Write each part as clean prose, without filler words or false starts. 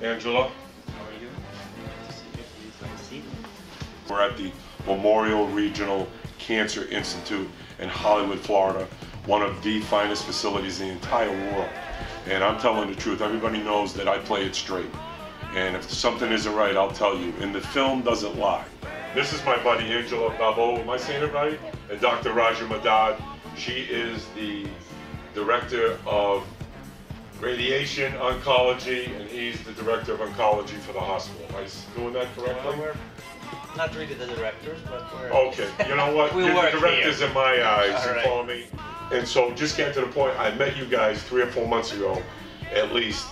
Angela. How are you? Good to see you. Please have a seat. We're at the Memorial Regional Cancer Institute in Hollywood, Florida, one of the finest facilities in the entire world. And I'm telling the truth, everybody knows that I play it straight. And if something isn't right, I'll tell you. And the film doesn't lie. This is my buddy Angela Babo, am I saying it right? And Doctor Raja Mudad. She is the Director of Radiation Oncology, and he's the Director of Oncology for the hospital. Am I doing that correctly? We're not really the directors, but we're... Okay, you know what? We You're work the directors here. in my eyes, All you right. follow me? And so just getting to the point, I met you guys 3 or 4 months ago, at least,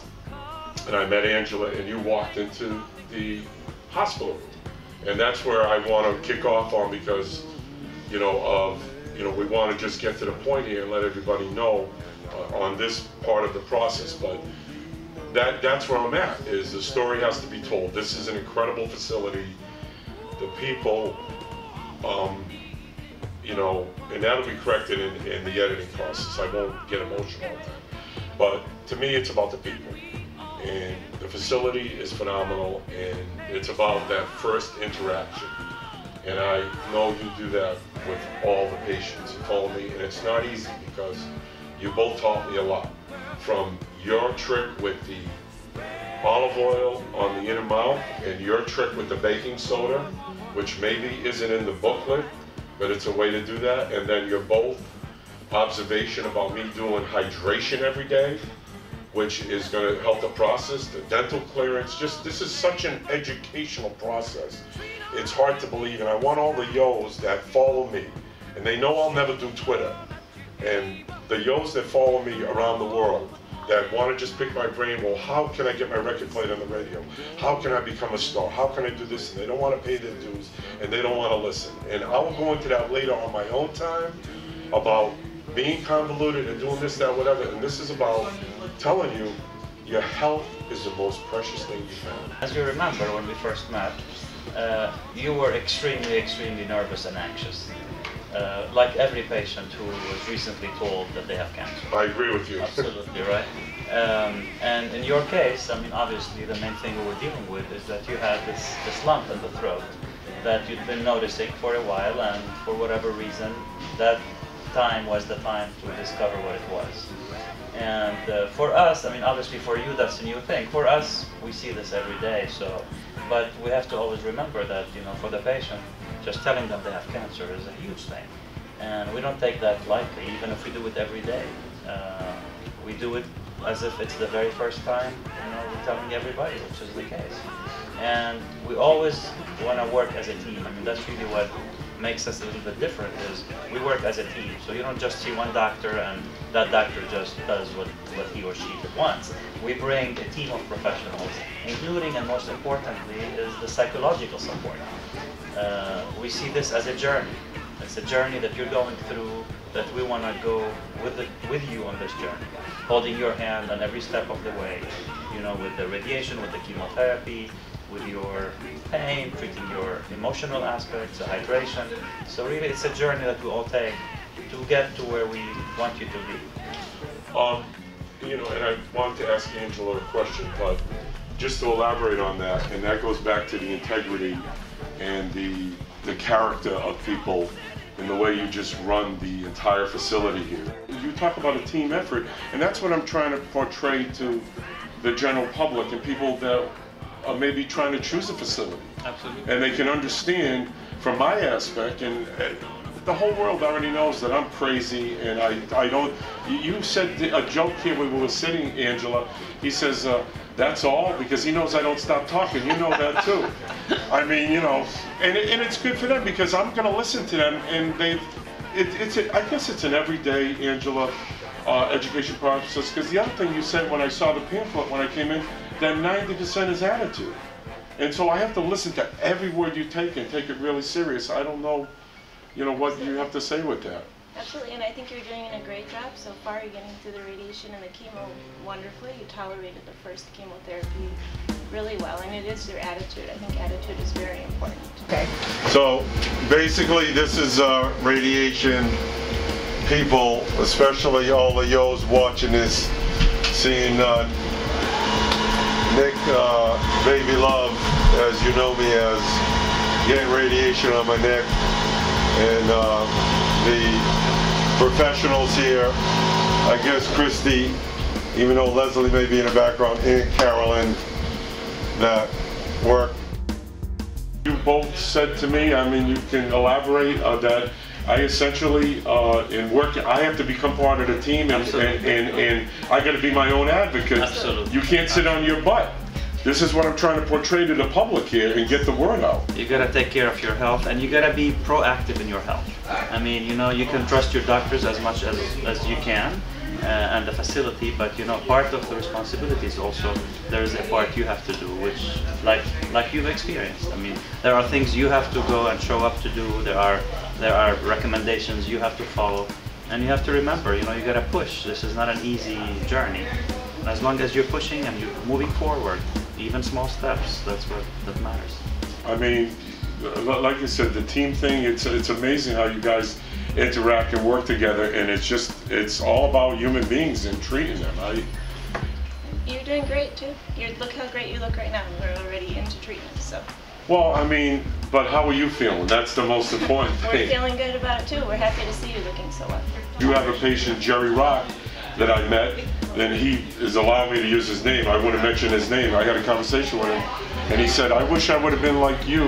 and I met Angela, and you walked into the hospital room. And that's where I want to kick off on, because, we want to just get to the point here and let everybody know on this part of the process. But that's where I'm at, is the story has to be told. This is an incredible facility. The people, and that'll be corrected in the editing process. I won't get emotional on that. But to me, it's about the people. And the facility is phenomenal, and it's about that first interaction. And I know you do that with all the patients, you follow me? And it's not easy, because you both taught me a lot. From your trick with the olive oil on the inner mouth, and your trick with the baking soda, which maybe isn't in the booklet, but it's a way to do that. And then your both observation about me doing hydration every day, which is going to help the process, the dental clearance. This is such an educational process. It's hard to believe, and I want all the yos that follow me, and they know I'll never do Twitter, and the yos that follow me around the world that want to just pick my brain, well, how can I get my record played on the radio? How can I become a star? How can I do this? And they don't want to pay their dues, and they don't want to listen. And I will go into that later on my own time about being convoluted and doing this, that, whatever. And this is about telling you your health is the most precious thing you have. As you remember, when we first met, you were extremely, extremely nervous and anxious. Like every patient who was recently told that they have cancer. I agree with you. Absolutely, right? And in your case, I mean, obviously the main thing we were dealing with is that you had this lump in the throat that you'd been noticing for a while, and for whatever reason, that time was the time to discover what it was. And for us, I mean, obviously for you that's a new thing. For us, we see this every day, so, but we have to always remember that, for the patient, just telling them they have cancer is a huge thing. And we don't take that lightly, even if we do it every day. We do it as if it's the very first time, we're telling everybody, which is the case. And we always want to work as a team. I mean, that's really what makes us a little bit different, is we work as a team. So you don't just see one doctor and that doctor just does what he or she wants. We bring a team of professionals, including, and most importantly, is the psychological support. We see this as a journey. It's a journey that you're going through, that we want to go with you on this journey, holding your hand on every step of the way, with the radiation, with the chemotherapy, with your pain, treating your emotional aspects, the hydration. So really, it's a journey that we all take to get to where we want you to be. And I wanted to ask Angela a question, but just to elaborate on that, and that goes back to the integrity and the character of people and the way you just run the entire facility here. You talk about a team effort, and that's what I'm trying to portray to the general public and people that are maybe trying to choose a facility. Absolutely. And they can understand from my aspect, and the whole world already knows that I'm crazy, and I don't. You said a joke here when we were sitting, Angela. He says, that's all, because he knows I don't stop talking. You know that too. I mean, and it's good for them, because I'm going to listen to them, and I guess it's an everyday, Angela, education process. Because the other thing you said when I saw the pamphlet when I came in, that 90% is attitude. And so I have to listen to every word you take and take it really serious. I don't know, what you have to say with that. Absolutely, and I think you're doing a great job so far. You're getting through the radiation and the chemo wonderfully. You tolerated the first chemotherapy really well, and it is your attitude. I think attitude is very important. Okay. So basically, this is radiation people, especially all the yos watching this, seeing Nick, baby love, as you know me as, getting radiation on my neck, and the professionals here, I guess Christy, even though Leslie may be in the background, and Carolyn, that work. You both said to me, I mean, you can elaborate that I essentially, in work, I have to become part of the team, and I got to be my own advocate. Absolutely. You can't sit on your butt. This is what I'm trying to portray to the public here and get the word out. You gotta take care of your health, and you gotta be proactive in your health. I mean, you know, you can trust your doctors as much as you can, and the facility, but you know, part of the responsibility is also, there is a part you have to do, which, like you've experienced. I mean, there are things you have to go and show up to do. There are recommendations you have to follow, and you have to remember, you know, you gotta push. This is not an easy journey. As long as you're pushing and you're moving forward, even small steps, that matters. I mean, like you said, the team thing, it's amazing how you guys interact and work together, and it's all about human beings and treating them. You're doing great too. Look how great you look right now. We're already into treatment, so. Well, I mean, but how are you feeling? That's the most important thing. We're feeling good about it too. We're happy to see you looking so well. You have a patient, Jerry Rock, that I met, and he has allowed me to use his name. I wouldn't mention his name. I had a conversation with him, and he said, I wish I would have been like you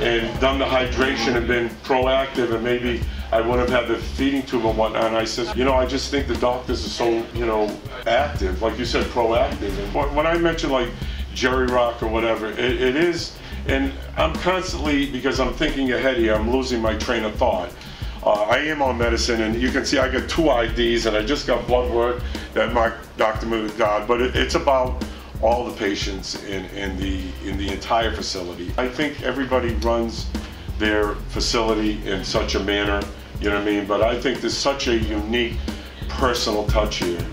and done the hydration and been proactive, and maybe I wouldn't have had the feeding tube and whatnot. And I said, you know, I just think the doctors are so, you know, active, like you said, proactive. And when I mention like Jerry Rock or whatever, it is, and I'm constantly, because I'm thinking ahead here, I'm losing my train of thought. I am on medicine, and you can see I got 2 IDs, and I just got blood work that marked Dr. Mudad, but it's about all the patients in the entire facility. I think everybody runs their facility in such a manner, you know what I mean, but I think there's such a unique personal touch here.